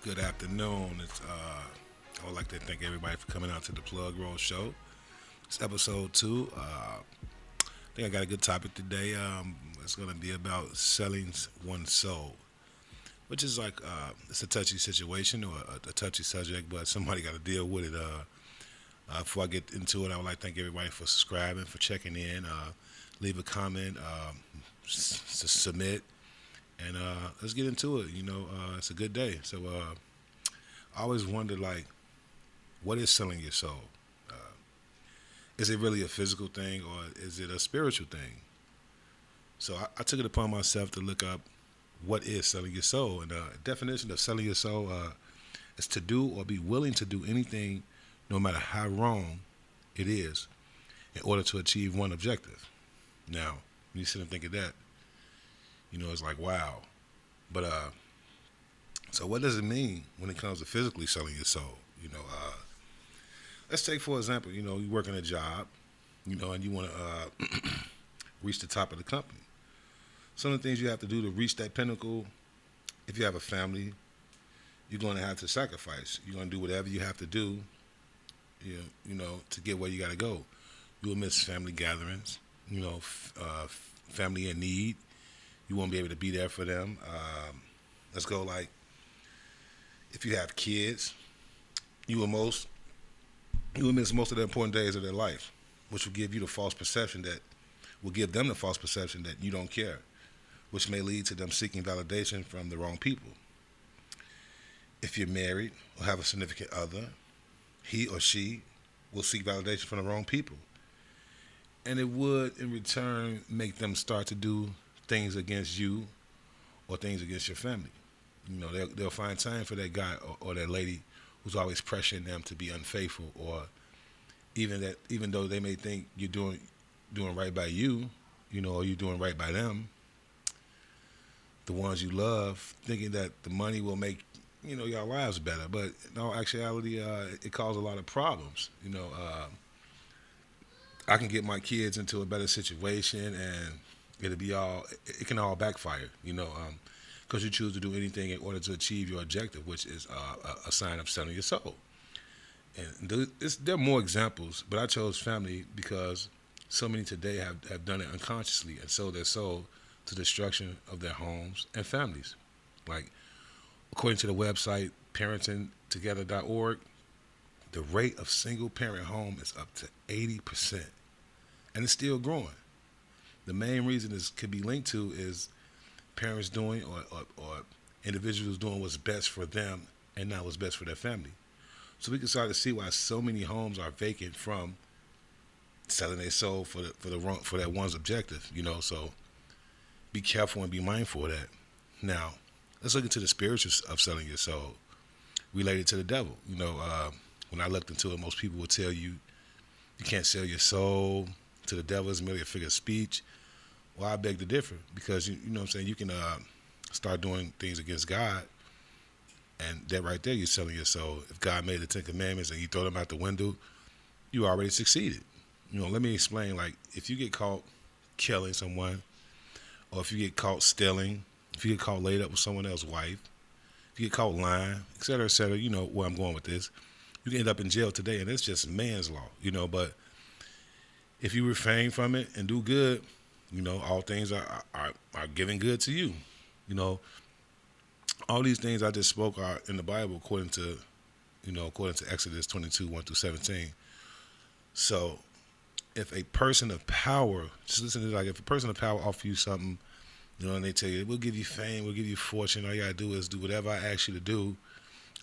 Good afternoon. I would like to thank everybody for coming out to the Plug Roll Show. It's episode 2. I think I got a good topic today. It's going to be about selling one's soul, which is like it's a touchy situation or a touchy subject, but somebody got to deal with it. Before I get into it, I would like to thank everybody for subscribing, for checking in. Leave a comment, submit, and let's get into it. It's a good day. So I always wonder, like, what is selling your soul? Is it really a physical thing or is it a spiritual thing? So I took it upon myself to look up what is selling your soul. And the definition of selling your soul is to do or be willing to do anything, no matter how wrong it is, in order to achieve one objective. Now, when you sit and think of that, it's like, wow. But so what does it mean when it comes to physically selling your soul? Let's take, for example, you work in a job, and you want to reach the top of the company. Some of the things you have to do to reach that pinnacle, if you have a family, you're going to have to sacrifice. You're going to do whatever you have to do, to get where you got to go. You'll miss family gatherings, family in need. You won't be able to be there for them. Let's go, like, if you have kids, you will miss most of the important days of their life, which will give them the false perception that you don't care, which may lead to them seeking validation from the wrong people. If you're married or have a significant other, he or she will seek validation from the wrong people. And it would, in return, make them start to do things against you or things against your family. They'll find time for that guy or that lady who's always pressuring them to be unfaithful, or even though they may think you're doing right by you, or you're doing right by them, the ones you love, thinking that the money will make your lives better, but in all actuality, it causes a lot of problems. I can get my kids into a better situation, and it can all backfire. Because you choose to do anything in order to achieve your objective, which is a sign of selling your soul. And there are more examples, but I chose family because so many today have done it unconsciously and sold their soul to destruction of their homes and families. Like, according to the website parentingtogether.org, the rate of single-parent home is up to 80%, and it's still growing. The main reason this could be linked to is parents doing or individuals doing what's best for them and not what's best for their family. So we can start to see why so many homes are vacant from selling their soul for that one's objective. So be careful and be mindful of that. Now, let's look into the spiritual of selling your soul related to the devil. When I looked into it, most people would tell you can't sell your soul to the devil. It's merely a figure of speech. Well, I beg to differ, because you know what I'm saying, you can start doing things against God, and that right there, you're selling your soul. If God made the 10 Commandments and you throw them out the window, you already succeeded. Let me explain. Like, if you get caught killing someone, or if you get caught stealing, if you get caught laid up with someone else's wife, if you get caught lying, et cetera, you know where I'm going with this. You can end up in jail today, and it's just man's law, But if you refrain from it and do good, all things are given good to you. All these things I just spoke are in the Bible according to Exodus 22, 1 through 17. So if a person of power, just listen to it, like, if a person of power offer you something, and they tell you, we'll give you fame, we'll give you fortune, all you gotta do is do whatever I ask you to do,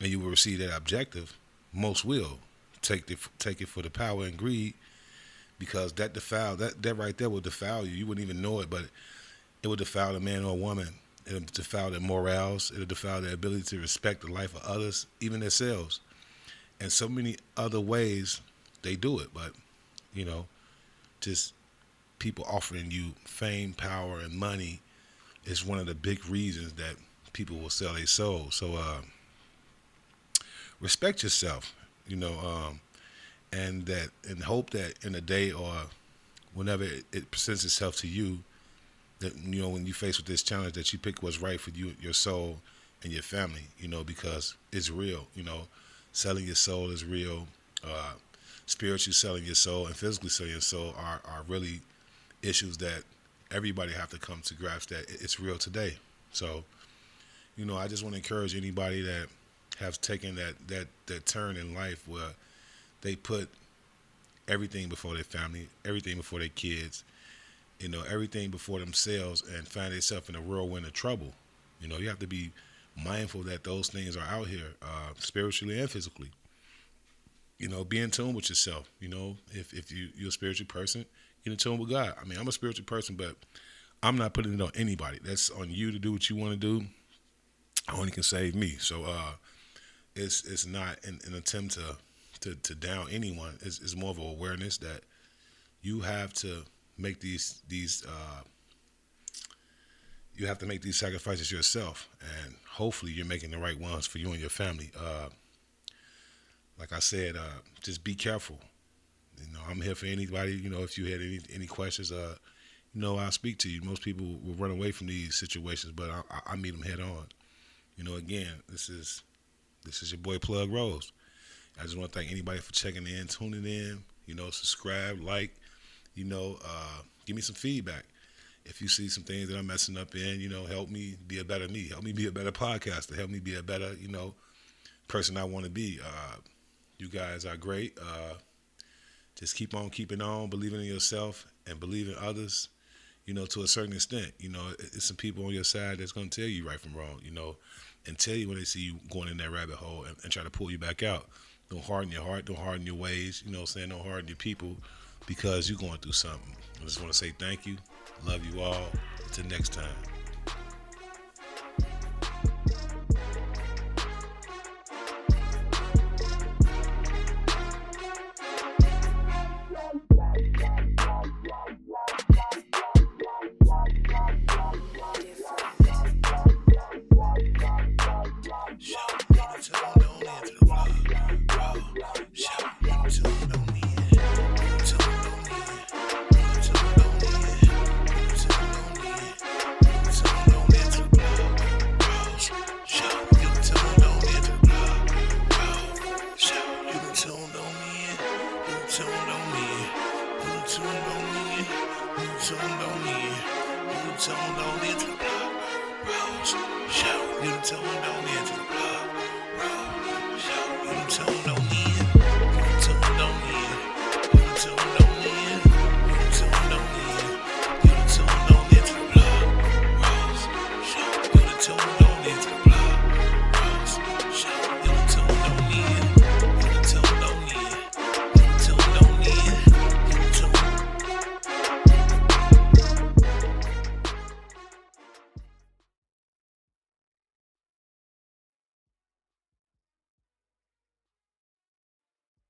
and you will receive that objective, most will take it for the power and greed, because that right there will defile you. You wouldn't even know it, but it will defile a man or a woman. It'll defile their morals. It'll defile their ability to respect the life of others, even themselves. And so many other ways they do it. But, just people offering you fame, power, and money is one of the big reasons that people will sell their soul. So respect yourself. you know, and that and hope that in a day or whenever it presents itself to you, that when you face with this challenge, that you pick what's right for you, your soul, and your family. Because it's real. Selling your soul is real. Uh, Spiritually selling your soul and physically selling your soul are really issues that everybody have to come to grasp that it's real today. So, I just want to encourage anybody that has taken that turn in life where they put everything before their family, everything before their kids, everything before themselves, and find themselves in a whirlwind of trouble. You have to be mindful that those things are out here, spiritually and physically. Be in tune with yourself. If you're a spiritual person, get in tune with God. I mean, I'm a spiritual person, but I'm not putting it on anybody. That's on you to do what you want to do. I only can save me. So it's not an attempt to down anyone. It's more of an awareness that you have to make these you have to make these sacrifices yourself, and hopefully you're making the right ones for you and your family. Like I said, just be careful. I'm here for anybody. If you had any questions, I'll speak to you. Most people will run away from these situations, but I meet them head on. Again, this is your boy Plugg Rose. I just want to thank anybody for checking in, tuning in. Subscribe, like. Give me some feedback. If you see some things that I'm messing up in, help me be a better me. Help me be a better podcaster. Help me be a better, person I want to be. You guys are great. Just keep on keeping on, believing in yourself and believing others, to a certain extent. It's some people on your side that's going to tell you right from wrong, and tell you when they see you going in that rabbit hole and try to pull you back out. Don't harden your heart. Don't harden your ways. Don't harden your people because you're going through something. I just want to say thank you. Love you all. Until next time. Tuned on into the Plugg Rose Show. You tuned on into the Plugg